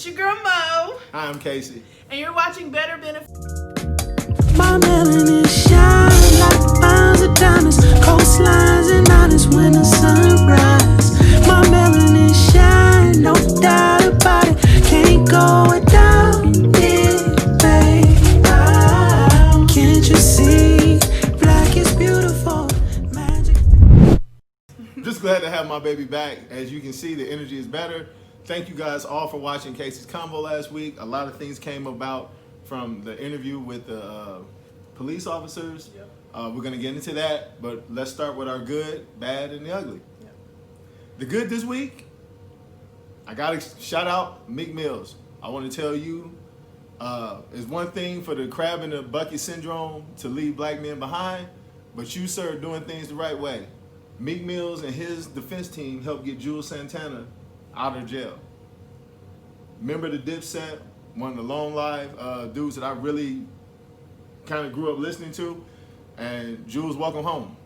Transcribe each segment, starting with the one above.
It's your girl Mo. I'm Casey. And you're watching Better Benefit. My melanin shine like miles of diamonds, coastlines and islands when the sunrise. My melanin shine, no doubt about it. Can't go without it, babe. Can't you see? Black is beautiful, magic. Just glad to have my baby back. As you can see, the energy is better. Thank you guys all for watching Casey's Convo last week. A lot of things came about from the interview with the police officers. Yep. We're going to get into that, but let's start with our good, bad, and the ugly. Yep. The good this week, I got to shout out Meek Mills. I want to tell you, it's one thing for the crab in the bucket syndrome to leave black men behind, but you, sir, are doing things the right way. Meek Mills and his defense team helped get Jules Santana out of jail. Remember the Dipset, one of the Lone Live dudes that I really kind of grew up listening to, and Jules, welcome home.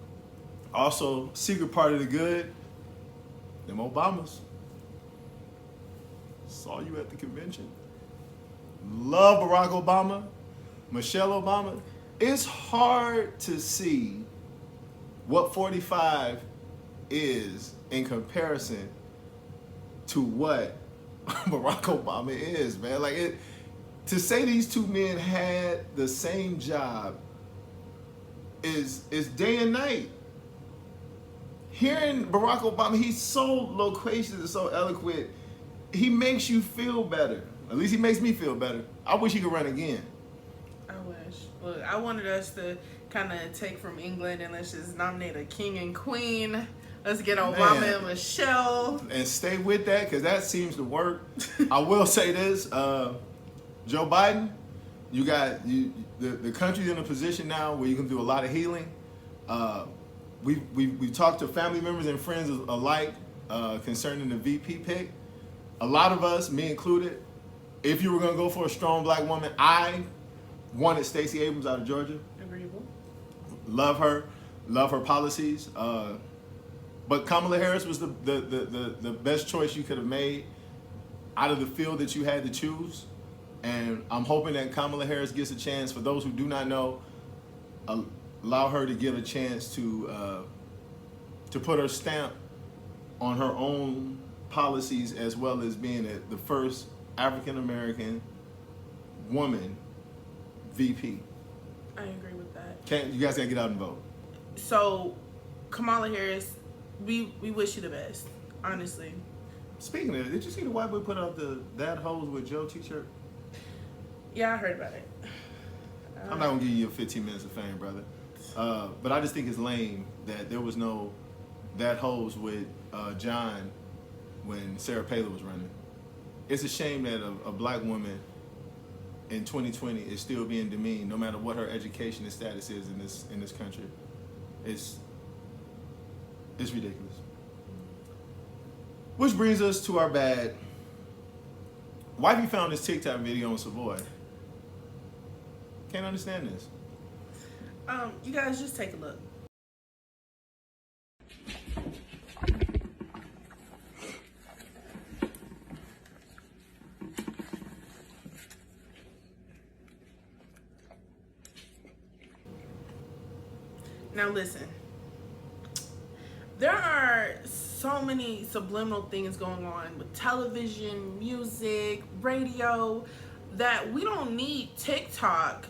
Also, secret part of the good, them Obamas. Saw you at the convention. Love Barack Obama, Michelle Obama. It's hard to see what 45 is in comparison to what Barack Obama is, man. Like, to say these two men had the same job is day and night. Hearing Barack Obama, he's so loquacious and so eloquent, he makes you feel better. At least he makes me feel better. I wish he could run again. I wish. Look, I wanted us to kind of take from England and let's just nominate a king and queen. Let's get Obama Man. and Michelle. And stay with that, because that seems to work. I will say this, Joe Biden, you got the country's in a position now where you can do a lot of healing. We talked to family members and friends alike concerning the VP pick. A lot of us, me included, if you were going to go for a strong black woman, I wanted Stacey Abrams out of Georgia. Agreeable. Love her policies. But Kamala Harris was the best choice you could have made out of the field that you had to choose. And I'm hoping that Kamala Harris gets a chance. For those who do not know, allow her to get a chance to put her stamp on her own policies, as well as being the first African American woman VP. I agree with that. You guys gotta get out and vote. So, Kamala Harris, we wish you the best, honestly. Speaking of it, did you see the white boy put up the "That Hoes with Joe" t-shirt? Yeah, I heard about it. I'm not gonna give you your 15 minutes of fame, brother. But I just think it's lame that there was no "That Hoes with John" when Sarah Palin was running. It's a shame that a black woman in 2020 is still being demeaned, no matter what her education and status is in this country. It's ridiculous. Which brings us to our bad. Wifey found this TikTok video on Savoy. Can't understand this. You guys just take a look. Now listen, there are so many subliminal things going on with television, music, radio, that we don't need TikTok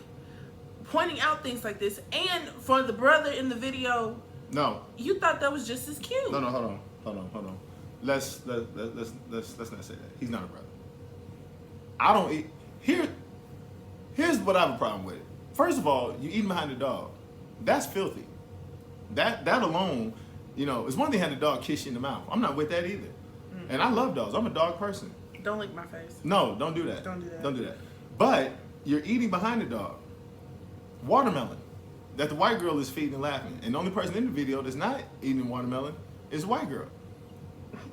pointing out things like this. And for the brother in the video, No. you thought that was just as cute. No, hold on. Let's not say that. He's not a brother. I don't eat. Here's what I have a problem with. First of all, you eating behind the dog. That's filthy. That alone, it's one thing to have the dog kiss you in the mouth. I'm not with that either. And I love dogs. I'm a dog person. Don't lick my face. No, don't do that. Don't do that. Don't do that. But you're eating behind the dog. Watermelon that the white girl is feeding and laughing. And the only person in the video that's not eating watermelon is a white girl.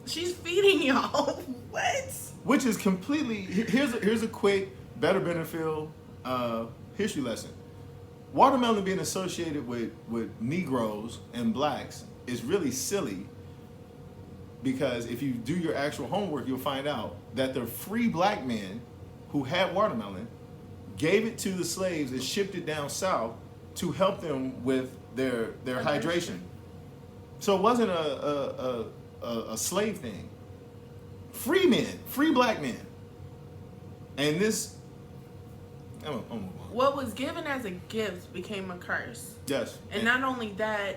She's feeding y'all. What? Which is completely, here's a quick Better Benefit history lesson. Watermelon being associated with Negroes and blacks is really silly, because if you do your actual homework, you'll find out that the free black men who had watermelon gave it to the slaves and shipped it down south to help them with their hydration. So it wasn't a slave thing. Free men, free black men. And this, what was given as a gift became a curse. yes. And not only that,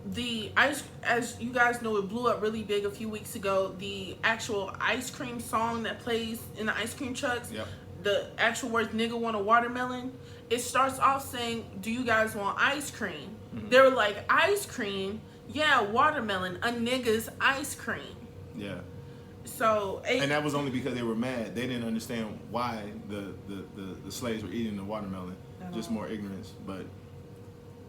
the ice, as you guys know, it blew up really big a few weeks ago. The actual ice cream song that plays in the ice cream trucks, Yep. the actual words "nigga want a watermelon," it starts off saying, "Do you guys want ice cream?" Mm-hmm. They were like, "Ice cream? Yeah, watermelon. A nigga's ice cream." Yeah. So, And that was only because they were mad. They didn't understand why the slaves were eating the watermelon. Just more ignorance. But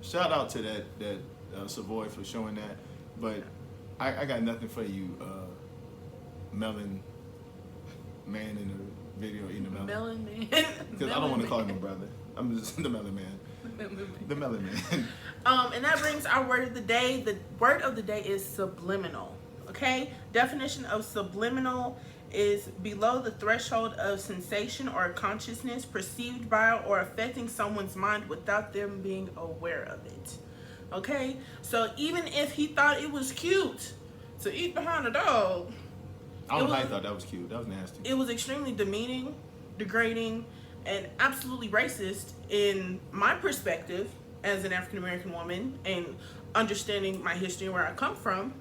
shout out to that Savoy for showing that. But I got nothing for you, melon man in the video eating the melon. melon man. Because I don't want to call him a brother. I'm just the melon man. The melon man. And that brings our word of the day. The word of the day is subliminal. Okay? Definition of subliminal is below the threshold of sensation or consciousness perceived by or affecting someone's mind without them being aware of it. Okay? So even if he thought it was cute to eat behind a dog, I don't know how I thought that was cute. That was nasty. it was extremely demeaning, degrading, and absolutely racist in my perspective as an African American woman and understanding my history and where I come from.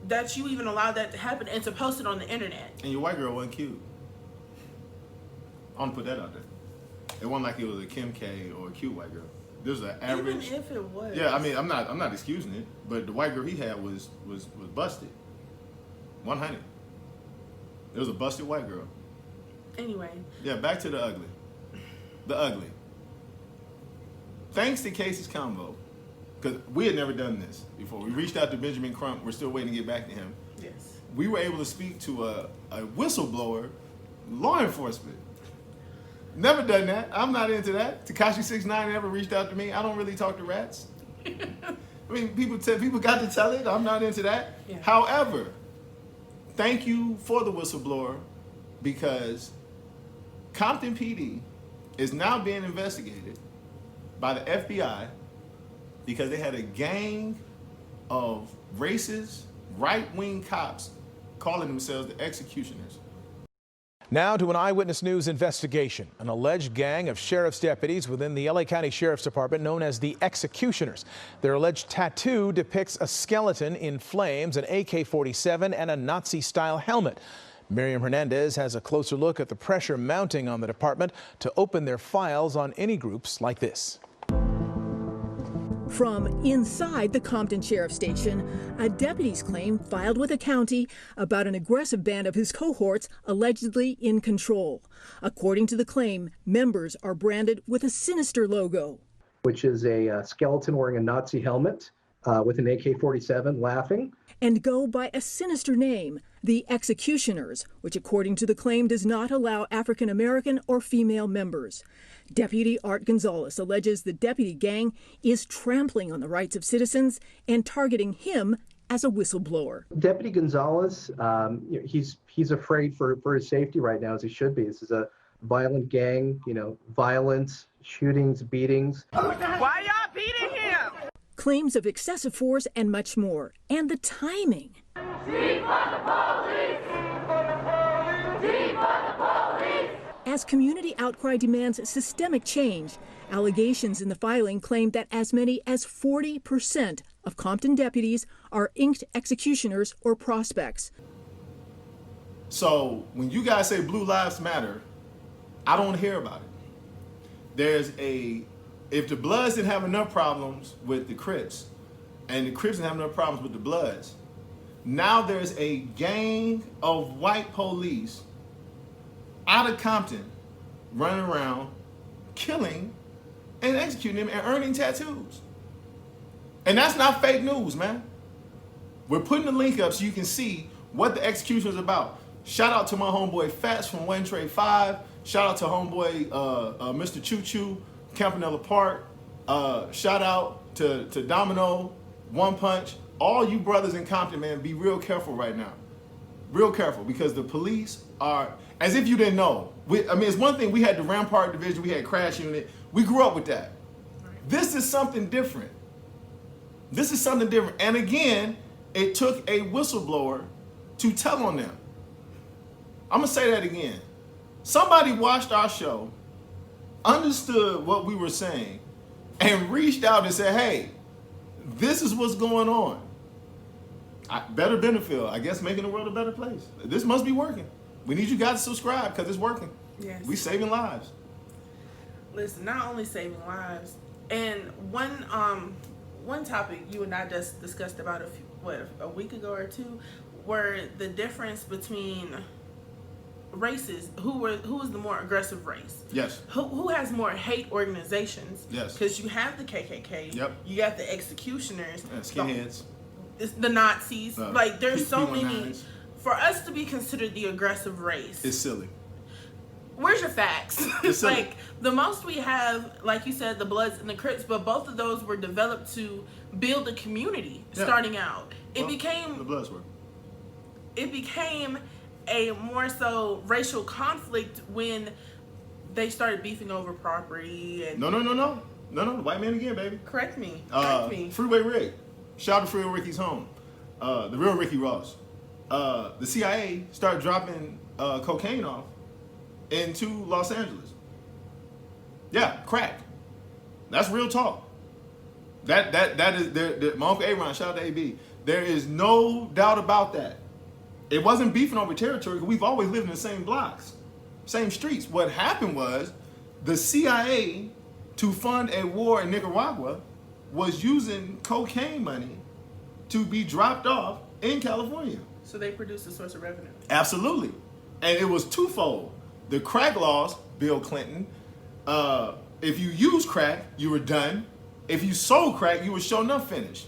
That you even allowed that to happen and to post it on the internet. And your white girl wasn't cute. I want to put that out there. It wasn't like it was a Kim K or a cute white girl. This was an average. Even if it was. Yeah, I mean, I'm not excusing it, but the white girl he had was busted. 100. It was a busted white girl. Anyway. Yeah, back to the ugly. The ugly. Thanks to Casey's Combo, because we had never done this before. We reached out to Benjamin Crump. We're still waiting to get back to him. Yes. We were able to speak to a whistleblower, law enforcement. Never done that. I'm not into that. Tekashi 69 never reached out to me. I don't really talk to rats. I mean, people got to tell it. I'm not into that. Yeah. However, thank you for the whistleblower, because Compton PD is now being investigated by the FBI because they had a gang of racist, right-wing cops calling themselves the Executioners. Now to an Eyewitness News investigation. An alleged gang of sheriff's deputies within the LA County Sheriff's Department known as the Executioners. Their alleged tattoo depicts a skeleton in flames, an AK-47, and a Nazi-style helmet. Miriam Hernandez has a closer look at the pressure mounting on the department to open their files on any groups like this. From inside the Compton Sheriff's Station, a deputy's claim filed with the county about an aggressive band of his cohorts allegedly in control. According to the claim, members are branded with a sinister logo, which is a skeleton wearing a Nazi helmet with an AK-47 laughing, and go by a sinister name, the Executioners, which according to the claim does not allow African American or female members. Deputy Art Gonzalez alleges the deputy gang is trampling on the rights of citizens and targeting him as a whistleblower. Deputy Gonzalez, he's afraid for his safety right now, as he should be. This is a violent gang, violence, shootings, beatings. Why y'all beating him? Claims of excessive force and much more. And the timing. As community outcry demands systemic change, allegations in the filing claim that as many as 40% of Compton deputies are inked executioners or prospects. So when you guys say Blue Lives Matter, I don't hear about it. If the Bloods didn't have enough problems with the Crips, and the Crips didn't have enough problems with the Bloods, now there's a gang of white police out of Compton running around killing and executing them and earning tattoos. And that's not fake news, man. We're putting the link up so you can see what the execution is about. Shout out to my homeboy Fats from One Trade 5. Shout out to homeboy Mr. Choo Choo, Campanella Park. Shout out to Domino, One Punch, all you brothers in Compton, man, be real careful right now. Real careful, because the police are, as if you didn't know. It's one thing, we had the Rampart Division, we had Crash Unit. We grew up with that. This is something different. This is something different. And again, it took a whistleblower to tell on them. I'm going to say that again. Somebody watched our show, understood what we were saying, and reached out and said, hey, this is what's going on. Better Benefield, I guess, making the world a better place. This must be working. We need you guys to subscribe because it's working. Yes. We saving lives. Listen, not only saving lives, and one topic you and I just discussed about a week ago or two, were the difference between races. Who was the more aggressive race? Yes. Who has more hate organizations? Yes. Because you have the KKK. Yep. You got the executioners. Skinheads. The Nazis. Like, there's so many. P19s. For us to be considered the aggressive race, It's silly. where's your facts? It's silly. Like, the most we have, like you said, the Bloods and the Crips, but both of those were developed to build a community starting out. The Bloods were. It became a more so racial conflict when they started beefing over property and No. The white man again, baby. correct me. Freeway Rick. Shout out to Freeway Ricky's home. The real Ricky Ross. The CIA started dropping cocaine off into Los Angeles. Yeah, crack. That's real talk. That is my Uncle Aaron, shout out to AB. There is no doubt about that. It wasn't beefing over territory, because we've always lived in the same blocks, same streets. What happened was the CIA, to fund a war in Nicaragua, was using cocaine money to be dropped off in California. So they produced a source of revenue. Absolutely. And it was twofold. The crack laws, Bill Clinton, if you use crack, you were done. If you sold crack, you were sure enough finished.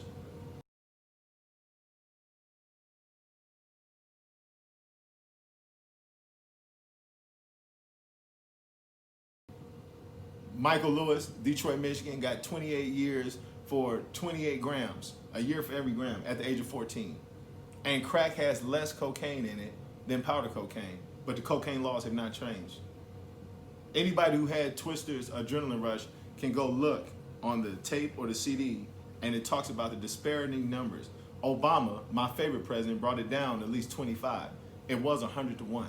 Michael Lewis, Detroit, Michigan, got 28 years for 28 grams, a year for every gram at the age of 14. And crack has less cocaine in it than powder cocaine, but the cocaine laws have not changed. Anybody who had Twister's Adrenaline Rush can go look on the tape or the CD, and it talks about the disparaging numbers. Obama, my favorite president, brought it down at least 25. It was 100 to 1.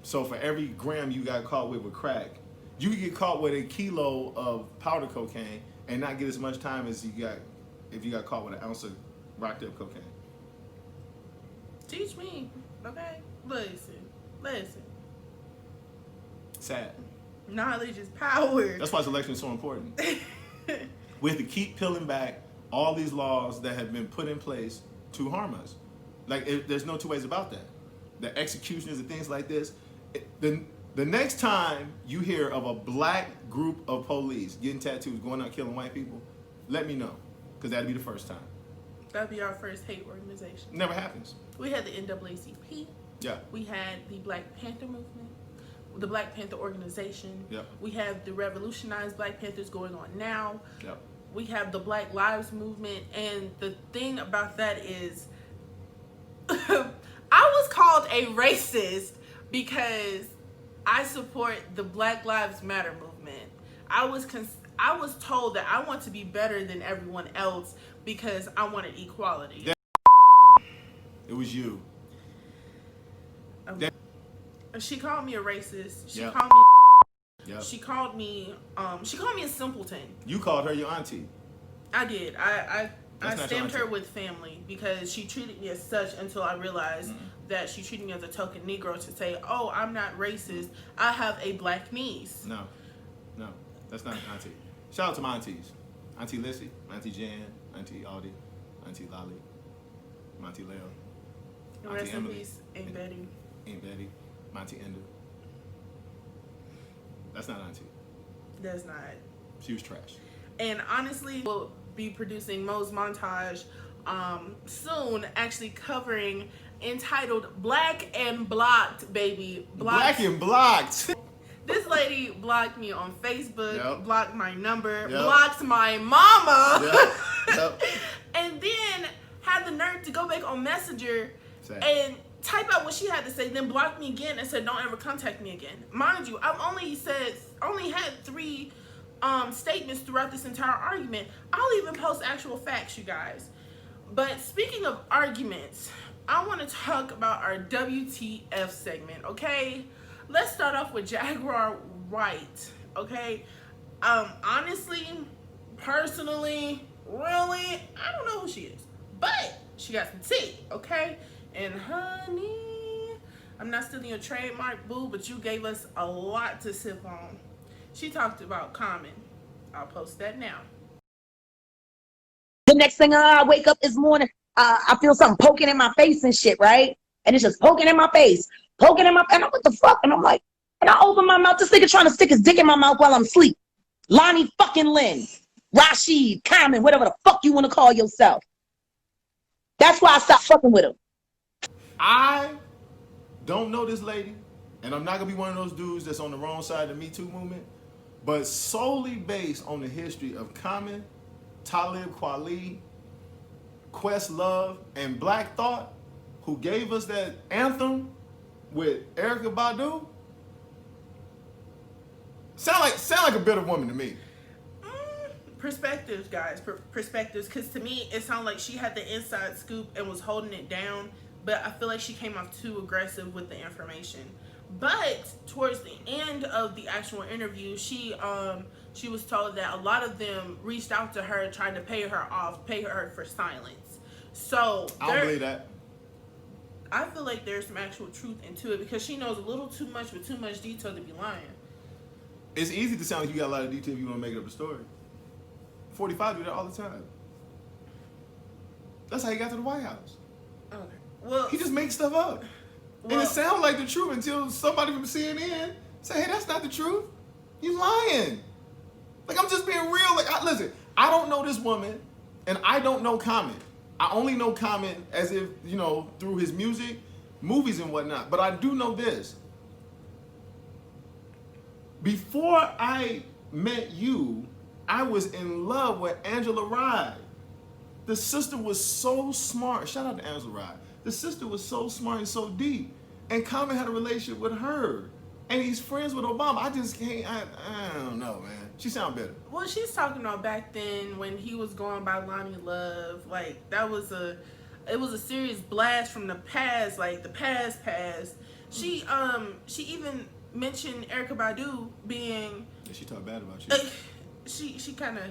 So for every gram you got caught with crack, you could get caught with a kilo of powder cocaine and not get as much time as you got if you got caught with an ounce of rocked up cocaine. Teach me, okay? Listen. Sad. Knowledge is power. That's why this election is so important. We have to keep peeling back all these laws that have been put in place to harm us. There's no two ways about that. The executioners and things like this. The next time you hear of a black group of police getting tattoos, going out killing white people, let me know, because that'd be the first time. That'd be our first hate organization. Never happens. We had the NAACP. Yeah. We had the Black Panther movement, the Black Panther organization. Yep. We have the Revolutionized Black Panthers going on now. Yep. We have the Black Lives Movement, and the thing about that is, I was called a racist because I support the Black Lives Matter movement. I was told that I want to be better than everyone else because I wanted equality. It was you. She called me a racist. She Yep. called me. Yep. She called me a simpleton. You called her your auntie. I did. I That's not stamped your her auntie. with family because she treated me as such until I realized that she treated me as a token Negro to say, oh, I'm not racist. I have a black niece. No, that's not an auntie. Shout out to my aunties. Auntie Lissy, Auntie Jan, Auntie Aldi, Auntie Lolly, Auntie Leo, Auntie Rest in Emily, peace, Aunt Betty. Aunt Betty, Auntie Enda. That's not auntie. That's not. She was trash. And honestly, we'll be producing Mo's Montage soon, actually covering entitled Black and Blocked, baby. Black and blocked. This lady blocked me on Facebook, Yep. blocked my number, Yep. blocked my mama. Yep. And and then had the nerve to go back on Messenger Same. and type out what she had to say, then block me again and said, "Don't ever contact me again." Mind you, I've only had 3 statements throughout this entire argument. I'll even post actual facts, you guys. But speaking of arguments, I want to talk about our WTF segment, okay? Let's start off with Jaguar Wright, okay? Honestly, personally, really, I don't know who she is. But she got some tea, okay? And honey, I'm not stealing your trademark, boo, but you gave us a lot to sip on. She talked about Common. I'll post that now. The next thing I wake up this morning, I feel something poking in my face and shit, right? And it's just poking in my face, and I'm what the fuck? And I'm like, and I open my mouth, this nigga trying to stick his dick in my mouth while I'm asleep. Lonnie fucking Lynn, Rashid, Common, whatever the fuck you want to call yourself. That's why I stopped fucking with him. I don't know this lady, and I'm not gonna be one of those dudes that's on the wrong side of the Me Too movement, but solely based on the history of Common, Talib Kweli, Questlove, and Black Thought, who gave us that anthem with Erykah Badu, sound like a bitter woman to me. Perspectives, guys. Perspectives, because to me, it sounded like she had the inside scoop and was holding it down, but I feel like she came off too aggressive with the information. But towards the end of the actual interview, she was told that a lot of them reached out to her trying to pay her for silence. So I don't believe that. I feel like there's some actual truth into it because she knows a little too much with too much detail to be lying. It's easy to sound like you got a lot of detail if you want to make up a story. 45 do that all the time. That's how he got to the White House. Okay. Well, He just makes stuff up. And it sounds like the truth until somebody from CNN say, "Hey, that's not the truth. You lying." Like, I'm just being real. Like, listen, I don't know this woman, and I don't know Common. I only know Common as if, through his music, movies and whatnot. But I do know this. Before I met you, I was in love with Angela Rye. The sister was so smart. Shout out to Angela Rye. The sister was so smart and so deep. And Common had a relationship with her. And he's friends with Obama. I just can't, I don't know, man. She sound better. Well, she's talking about back then when he was going by Lonnie Love. Like, it was a serious blast from the past, like the past. She even mentioned Erykah Badu being... Yeah, she talked bad about you. She kind of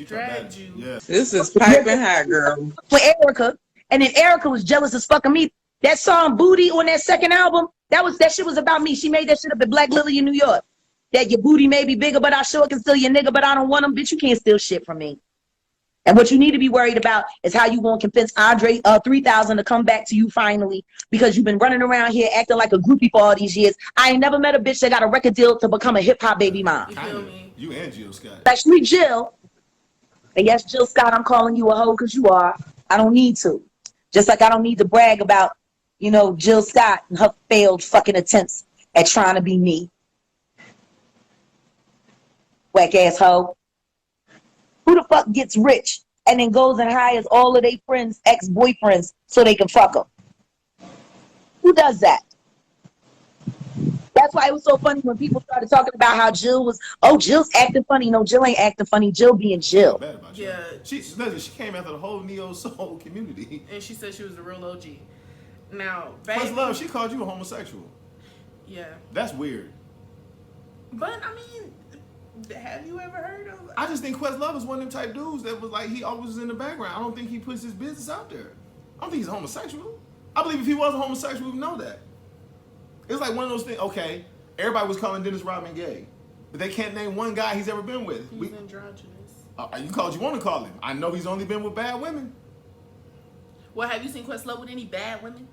dragged you. Yeah. This is piping hot, girl. With Erykah, and then Erykah was jealous as fucking me. That song Booty on that second album, that shit was about me. She made that shit up at Black Lily in New York. That your booty may be bigger, but I sure can steal your nigga, but I don't want him. Bitch, you can't steal shit from me. And what you need to be worried about is how you gonna convince Andre 3000 to come back to you finally, because you've been running around here acting like a groupie for all these years. I ain't never met a bitch that got a record deal to become a hip hop baby mom. You feel me? You and Jill Scott. Especially Jill. And yes, Jill Scott, I'm calling you a hoe because you are. I don't need to. Just like I don't need to brag about, Jill Scott and her failed fucking attempts at trying to be me. Whack ass hoe. Who the fuck gets rich and then goes and hires all of their friends' ex-boyfriends so they can fuck them? Who does that? That's why it was so funny when people started talking about how Jill's acting funny. No, Jill ain't acting funny. Jill being Jill. Bad about you. Yeah. She came after the whole neo soul community. And she said she was the real OG. Now, Questlove, she called you a homosexual. Yeah. That's weird. But, I mean, have you ever heard of... I just think Questlove is one of them type dudes that was like, he always was in the background. I don't think he puts his business out there. I don't think he's a homosexual. I believe if he was a homosexual, we would know that. It's like one of those things, okay, everybody was calling Dennis Rodman gay, but they can't name one guy he's ever been with. He's androgynous. You can call what you want to call him. I know he's only been with bad women. Well, have you seen Questlove with any bad women?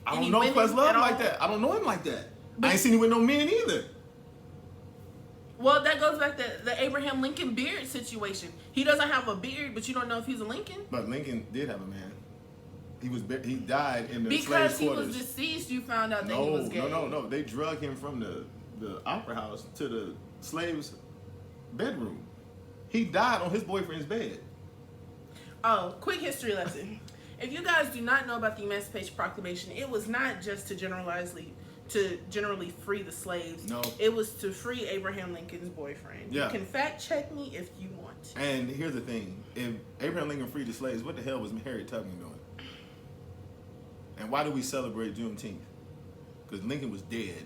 I don't know Questlove like that. I don't know him like that. I ain't seen him with no men either. Well, that goes back to the Abraham Lincoln beard situation. He doesn't have a beard, but you don't know if he's a Lincoln. But Lincoln did have a man. He died in the because slaves' he quarters. was deceased, you found out that he was gay. No. They drug him from the opera house to the slaves' bedroom. He died on his boyfriend's bed. Oh, quick history lesson. If you guys do not know about the Emancipation Proclamation, it was not just to generally free the slaves. No. It was to free Abraham Lincoln's boyfriend. Yeah. You can fact check me if you want. And here's the thing: if Abraham Lincoln freed the slaves, what the hell was Harriet Tubman doing? And why do we celebrate Juneteenth? Because Lincoln was dead.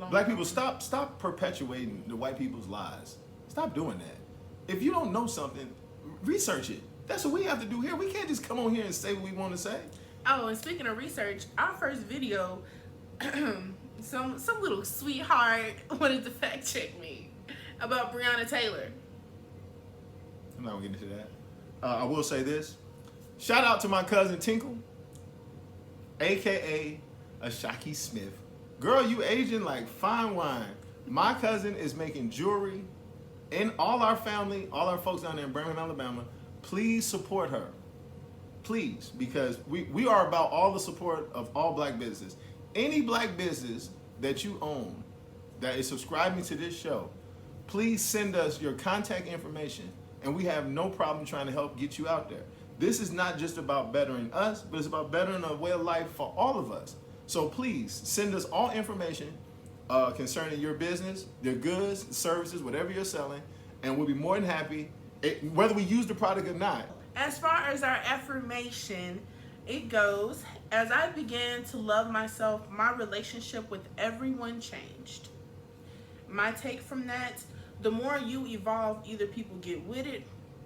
Black people, stop perpetuating the white people's lies. Stop doing that. If you don't know something, research it. That's what we have to do here. We can't just come on here and say what we want to say. Oh, and speaking of research, our first video, some little sweetheart wanted to fact check me about Breonna Taylor. I'm not gonna get into that. I will say this. Shout out to my cousin Tinkle, aka Ashaki Smith. Girl, you aging like fine wine. My cousin is making jewelry, and all our family, all our folks down there in Birmingham, Alabama, please support her. Please, because we are about all the support of all black business. Any black business that you own that is subscribing to this show, please send us your contact information, and we have no problem trying to help get you out there. This is not just about bettering us, but it's about bettering a way of life for all of us. So please send us all information concerning your business, your goods, services, whatever you're selling, and we'll be more than happy, whether we use the product or not. As far as our affirmation, it goes, as I began to love myself, my relationship with everyone changed. My take from that, the more you evolve, either people get with it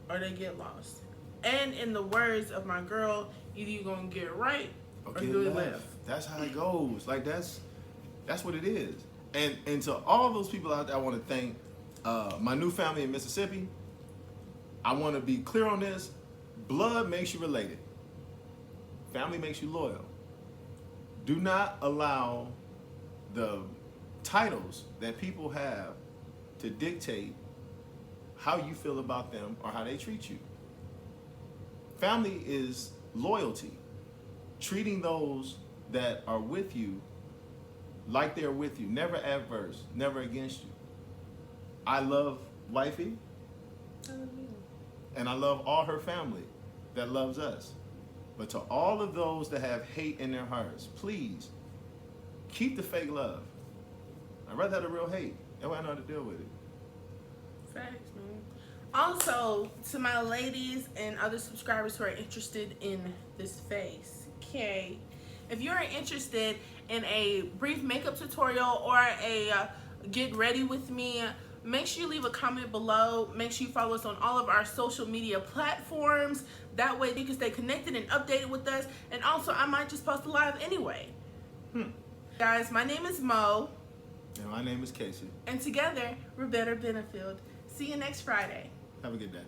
or they get lost. And in the words of my girl, either you're gonna get right or you're gonna left. That's how it goes. Like that's what it is. And to all those people out there, I want to thank my new family in Mississippi. I want to be clear on this. Blood makes you related. Family makes you loyal. Do not allow the titles that people have to dictate how you feel about them or how they treat you. Family is loyalty. Treating those that are with you like they're with you, never adverse, never against you. I love wifey, and I love all her family that loves us. But to all of those that have hate in their hearts, please keep the fake love. I'd rather have the real hate. That way I know how to deal with it. Facts, man. Also, to my ladies and other subscribers who are interested in this face, okay, if you're interested in a brief makeup tutorial or a get ready with me, make sure you leave a comment below. Make sure you follow us on all of our social media platforms. That way you can stay connected and updated with us. And also, I might just post a live anyway. Guys, my name is Mo. And my name is Casey. And together, we're Better Benefield. See you next Friday. Have a good day.